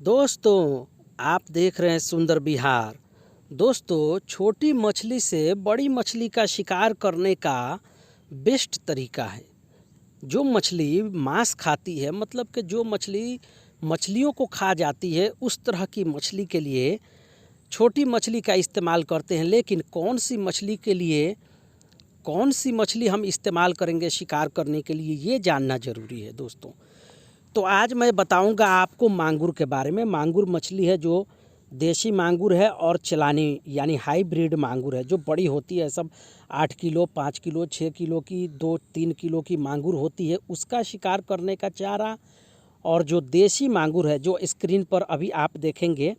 दोस्तों, आप देख रहे हैं सुंदर विहार। दोस्तों, छोटी मछली से बड़ी मछली का शिकार करने का बेस्ट तरीका है। जो मछली मांस खाती है, मतलब कि जो मछली मछलियों को खा जाती है, उस तरह की मछली के लिए छोटी मछली का इस्तेमाल करते हैं। लेकिन कौन सी मछली के लिए कौन सी मछली हम इस्तेमाल करेंगे शिकार करने के लिए, ये जानना ज़रूरी है दोस्तों। तो आज मैं बताऊंगा आपको मांगुर के बारे में। मांगुर मछली है जो देसी मांगुर है और चलानी यानी हाइब्रिड मांगुर है, जो बड़ी होती है। सब 8 किलो, 5 किलो, 6 किलो की, 2-3 किलो की मांगुर होती है। उसका शिकार करने का चारा, और जो देसी मांगुर है जो स्क्रीन पर अभी आप देखेंगे,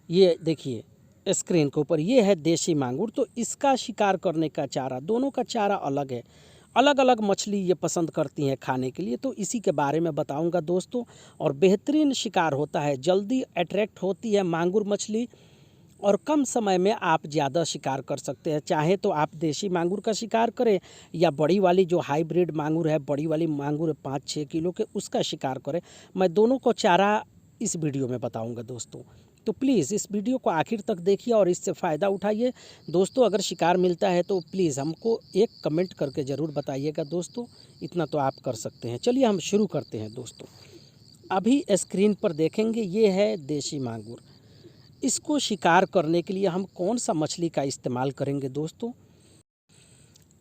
ये देखिए स्क्रीन के ऊपर, ये है देसी मांगुर। तो इसका शिकार करने का चारा, दोनों का चारा अलग है। अलग अलग मछली ये पसंद करती हैं खाने के लिए, तो इसी के बारे में बताऊंगा दोस्तों। और बेहतरीन शिकार होता है, जल्दी अट्रैक्ट होती है मांगुर मछली, और कम समय में आप ज़्यादा शिकार कर सकते हैं। चाहे तो आप देसी मांगुर का शिकार करें, या बड़ी वाली जो हाइब्रिड मांगुर है, बड़ी वाली मांगुर है 5-6 किलो के, उसका शिकार करें। मैं दोनों को चारा इस वीडियो में बताऊंगा दोस्तों। तो प्लीज़ इस वीडियो को आखिर तक देखिए और इससे फ़ायदा उठाइए दोस्तों। अगर शिकार मिलता है तो प्लीज़ हमको एक कमेंट करके ज़रूर बताइएगा दोस्तों। इतना तो आप कर सकते हैं। चलिए हम शुरू करते हैं दोस्तों। अभी स्क्रीन पर देखेंगे, ये है देसी मांगुर। इसको शिकार करने के लिए हम कौन सा मछली का इस्तेमाल करेंगे दोस्तों?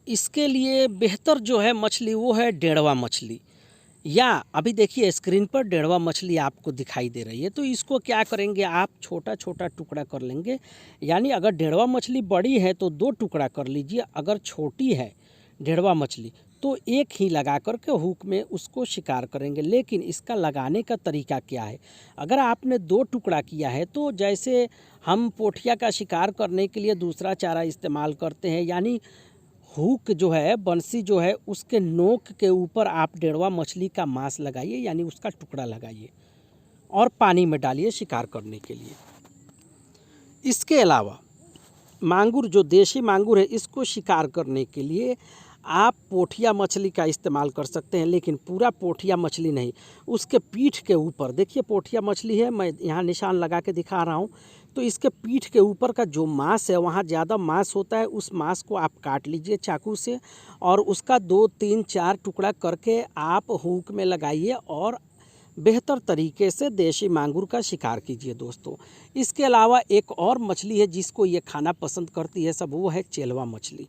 इसके लिए बेहतर जो है मछली, वो है डेढ़वा मछली। या अभी देखिए स्क्रीन पर डेढ़वा मछली आपको दिखाई दे रही है। तो इसको क्या करेंगे, आप छोटा छोटा टुकड़ा कर लेंगे। यानी अगर डेढ़वा मछली बड़ी है तो 2 टुकड़ा कर लीजिए। अगर छोटी है डेढ़वा मछली तो एक ही लगा करके हुक में उसको शिकार करेंगे। लेकिन इसका लगाने का तरीका क्या है? अगर आपने 2 टुकड़ा किया है तो जैसे हम पोठिया का शिकार करने के लिए दूसरा चारा इस्तेमाल करते हैं, यानी हुक जो है, बंसी जो है, उसके नोक के ऊपर आप डेढ़वा मछली का मांस लगाइए, यानी उसका टुकड़ा लगाइए और पानी में डालिए शिकार करने के लिए। इसके अलावा मांगुर, जो देसी मांगुर है, इसको शिकार करने के लिए आप पोठिया मछली का इस्तेमाल कर सकते हैं। लेकिन पूरा पोठिया मछली नहीं, उसके पीठ के ऊपर देखिए पोठिया मछली है, मैं यहाँ निशान लगा के दिखा रहा हूँ। तो इसके पीठ के ऊपर का जो मांस है, वहाँ ज़्यादा मांस होता है। उस मांस को आप काट लीजिए चाकू से, और उसका 2-3-4 टुकड़ा करके आप हुक में लगाइए और बेहतर तरीके से देसी मांगुर का शिकार कीजिए दोस्तों। इसके अलावा एक और मछली है जिसको ये खाना पसंद करती है सब, वो है चेलवा मछली।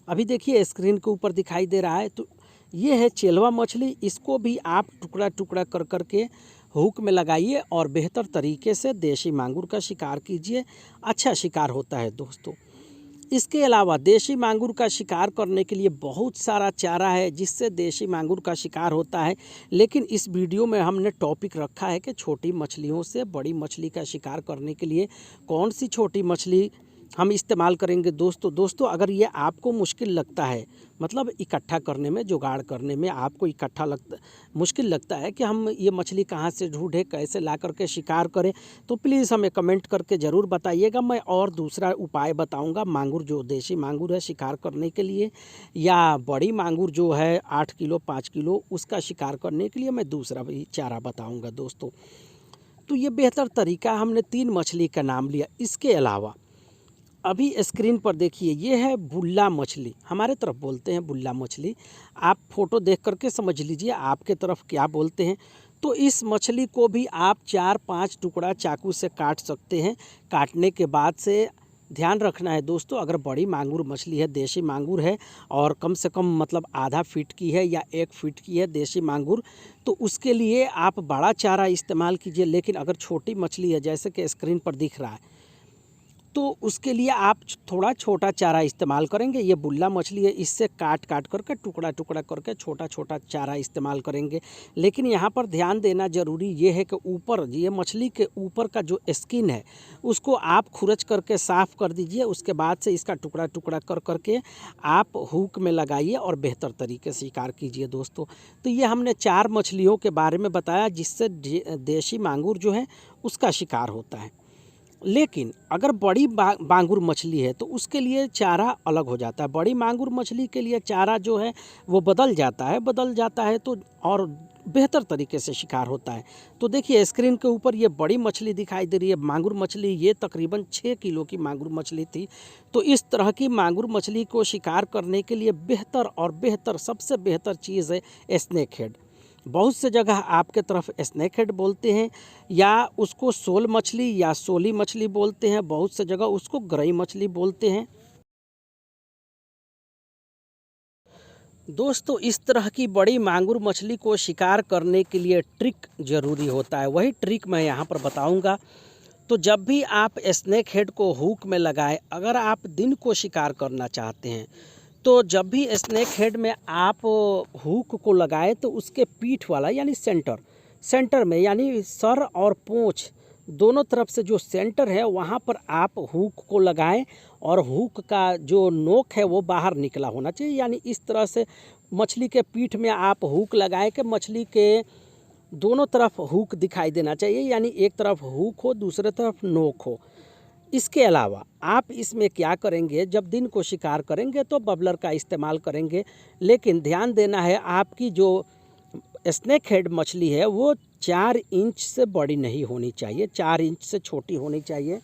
अभी देखिए स्क्रीन के ऊपर दिखाई दे रहा है, तो ये है चेलवा मछली। इसको भी आप टुकड़ा टुकड़ा कर करके हुक में लगाइए और बेहतर तरीके से देसी मांगुर का शिकार कीजिए। अच्छा शिकार होता है दोस्तों। इसके अलावा देसी मांगुर का शिकार करने के लिए बहुत सारा चारा है जिससे देसी मांगुर का शिकार होता है। लेकिन इस वीडियो में हमने टॉपिक रखा है कि छोटी मछलियों से बड़ी मछली का शिकार करने के लिए कौन सी छोटी मछली हम इस्तेमाल करेंगे दोस्तों। अगर ये आपको मुश्किल लगता है, मतलब इकट्ठा करने में, जुगाड़ करने में आपको मुश्किल लगता है कि हम ये मछली कहाँ से ढूंढें, कैसे ला करके शिकार करें, तो प्लीज़ हमें कमेंट करके ज़रूर बताइएगा। मैं और दूसरा उपाय बताऊंगा मांगुर, जो देसी मांगुर है शिकार करने के लिए, या बड़ी मांगुर जो है 8 किलो 5 किलो, उसका शिकार करने के लिए मैं दूसरा भी चारा बताऊँगा दोस्तों। तो ये बेहतर तरीका, हमने 3 मछली का नाम लिया। इसके अलावा अभी स्क्रीन पर देखिए, ये है बुल्ला मछली, हमारे तरफ बोलते हैं बुल्ला मछली। आप फोटो देख करके समझ लीजिए आपके तरफ क्या बोलते हैं। तो इस मछली को भी आप 4-5 टुकड़ा चाकू से काट सकते हैं। काटने के बाद से ध्यान रखना है दोस्तों, अगर बड़ी मांगुर मछली है, देसी मांगुर है, और कम से कम मतलब आधा फीट की है या 1 फीट की है देसी मांगुर, तो उसके लिए आप बड़ा चारा इस्तेमाल कीजिए। लेकिन अगर छोटी मछली है, जैसे कि स्क्रीन पर दिख रहा है, तो उसके लिए आप थोड़ा छोटा चारा इस्तेमाल करेंगे। ये बुल्ला मछली है, इससे काट काट करके टुकड़ा टुकड़ा करके छोटा छोटा चारा इस्तेमाल करेंगे। लेकिन यहाँ पर ध्यान देना ज़रूरी ये है कि ऊपर, ये मछली के ऊपर का जो स्किन है, उसको आप खुरच करके साफ़ कर दीजिए। उसके बाद से इसका टुकड़ा टुकड़ा कर करके आप हुक में लगाइए और बेहतर तरीके से शिकार कीजिए दोस्तों। तो ये हमने 4 मछलियों के बारे में बताया जिससे देसी मांगुर जो है उसका शिकार होता है। लेकिन अगर बड़ी मांगुर मछली है तो उसके लिए चारा अलग हो जाता है। बड़ी मांगुर मछली के लिए चारा जो है वो बदल जाता है तो और बेहतर तरीके से शिकार होता है। तो देखिए स्क्रीन के ऊपर ये बड़ी मछली दिखाई दे रही है, मांगुर मछली। ये तकरीबन 6 किलो की मांगुर मछली थी। तो इस तरह की मांगुर मछली को शिकार करने के लिए बेहतर सबसे बेहतर चीज़ है स्नेक हेड। बहुत से जगह आपके तरफ स्नेक हेड बोलते हैं या उसको सोल मछली या सोली मछली बोलते हैं, बहुत से जगह उसको गरई मछली बोलते हैं। दोस्तों इस तरह की बड़ी मांगुर मछली को शिकार करने के लिए ट्रिक ज़रूरी होता है, वही ट्रिक मैं यहाँ पर बताऊँगा। तो जब भी आप स्नेक हेड को हुक में लगाएं, अगर आप दिन को शिकार करना चाहते हैं तो जब भी स्नेक हेड में आप हुक को लगाएं तो उसके पीठ वाला यानी सेंटर में यानी सर और पूंछ दोनों तरफ से जो सेंटर है वहाँ पर आप हुक को लगाएं और हुक का जो नोक है वो बाहर निकला होना चाहिए। यानी इस तरह से मछली के पीठ में आप हुक लगाएं कि मछली के दोनों तरफ हुक दिखाई देना चाहिए, यानी एक तरफ हुक हो दूसरे तरफ नोक हो। इसके अलावा आप इसमें क्या करेंगे, जब दिन को शिकार करेंगे तो बबलर का इस्तेमाल करेंगे, लेकिन ध्यान देना है आपकी जो स्नेक हेड मछली है वो 4 इंच से बड़ी नहीं होनी चाहिए, 4 इंच से छोटी होनी चाहिए।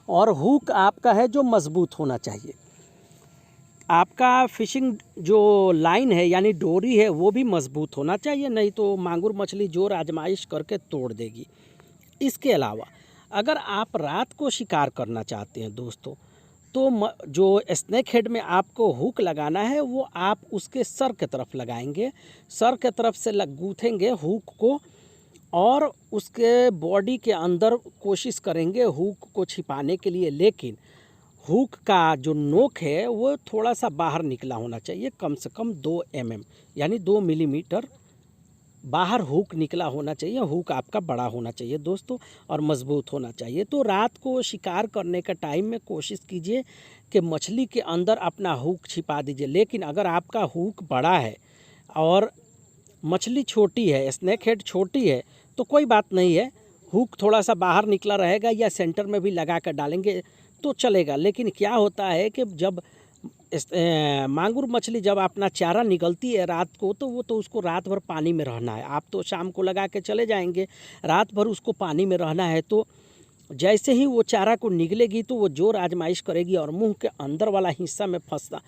और हुक आपका है जो मजबूत होना चाहिए। आपका फिशिंग जो लाइन है यानी डोरी है वो भी मजबूत होना चाहिए, नहीं तो मांगुर मछली जोर आजमाइश करके तोड़ देगी। इसके अलावा अगर आप रात को शिकार करना चाहते हैं दोस्तों, तो जो स्नेक हेड में आपको हुक लगाना है वो आप उसके सर के तरफ लगाएंगे, सर के तरफ से गूँथेंगे हुक को और उसके बॉडी के अंदर कोशिश करेंगे हुक को छिपाने के लिए। लेकिन हुक का जो नोक है वो थोड़ा सा बाहर निकला होना चाहिए, कम से कम 2 mm यानी 2 मिलीमीटर बाहर हुक निकला होना चाहिए। हुक आपका बड़ा होना चाहिए दोस्तों और मजबूत होना चाहिए। तो रात को शिकार करने का टाइम में कोशिश कीजिए कि मछली के अंदर अपना हुक छिपा दीजिए। लेकिन अगर आपका हुक बड़ा है और मछली छोटी है, स्नेक हेड छोटी है, तो कोई बात नहीं है, हुक थोड़ा सा बाहर निकला रहेगा या सेंटर में भी लगा कर डालेंगे तो चलेगा। लेकिन क्या होता है कि जब मांगुर मछली जब अपना चारा निकलती है रात को तो वो तो उसको रात भर पानी में रहना है। आप तो शाम को लगा के चले जाएंगे, रात भर उसको पानी में रहना है। तो जैसे ही वो चारा को निगलेगी तो वो जोर आजमाइश करेगी और मुंह के अंदर वाला हिस्सा में फंसता,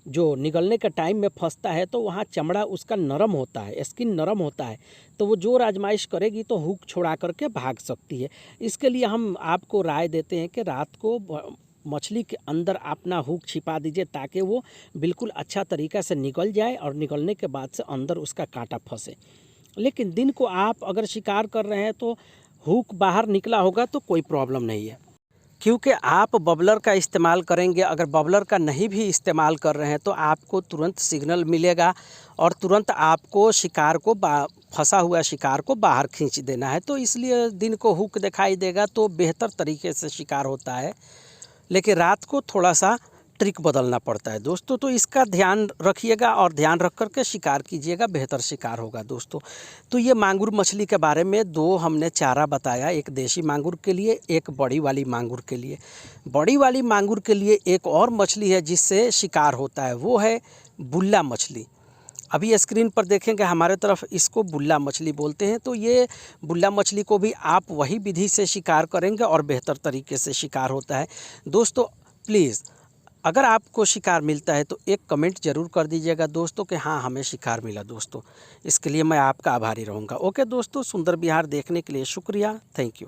जो निगलने का टाइम में फंसता है तो वहाँ चमड़ा उसका नरम होता है, स्किन नरम होता है, तो वो जोर आजमाइश करेगी तो हुक छोड़ा करके भाग सकती है। इसके लिए हम आपको राय देते हैं कि रात को मछली के अंदर अपना हुक छिपा दीजिए ताकि वो बिल्कुल अच्छा तरीक़ा से निकल जाए और निकलने के बाद से अंदर उसका कांटा फंसे। लेकिन दिन को आप अगर शिकार कर रहे हैं तो हुक बाहर निकला होगा तो कोई प्रॉब्लम नहीं है, क्योंकि आप बबलर का इस्तेमाल करेंगे। अगर बबलर का नहीं भी इस्तेमाल कर रहे हैं तो आपको तुरंत सिग्नल मिलेगा और तुरंत आपको शिकार को फंसा हुआ शिकार को बाहर खींच देना है। तो इसलिए दिन को हुक दिखाई देगा तो बेहतर तरीके से शिकार होता है, लेकिन रात को थोड़ा सा ट्रिक बदलना पड़ता है दोस्तों। तो इसका ध्यान रखिएगा और ध्यान रख करके शिकार कीजिएगा, बेहतर शिकार होगा दोस्तों। तो ये मांगुर मछली के बारे में 2 हमने चारा बताया, एक देसी मांगुर के लिए, एक बड़ी वाली मांगुर के लिए। बड़ी वाली मांगुर के लिए एक और मछली है जिससे शिकार होता है, वो है बुल्ला मछली। अभी स्क्रीन पर देखेंगे हमारे तरफ, इसको बुल्ला मछली बोलते हैं। तो ये बुल्ला मछली को भी आप वही विधि से शिकार करेंगे और बेहतर तरीके से शिकार होता है दोस्तों। प्लीज़ अगर आपको शिकार मिलता है तो एक कमेंट ज़रूर कर दीजिएगा दोस्तों कि हाँ हमें शिकार मिला दोस्तों। इसके लिए मैं आपका आभारी रहूँगा। ओके दोस्तों, सुंदर बिहार देखने के लिए शुक्रिया, थैंक यू।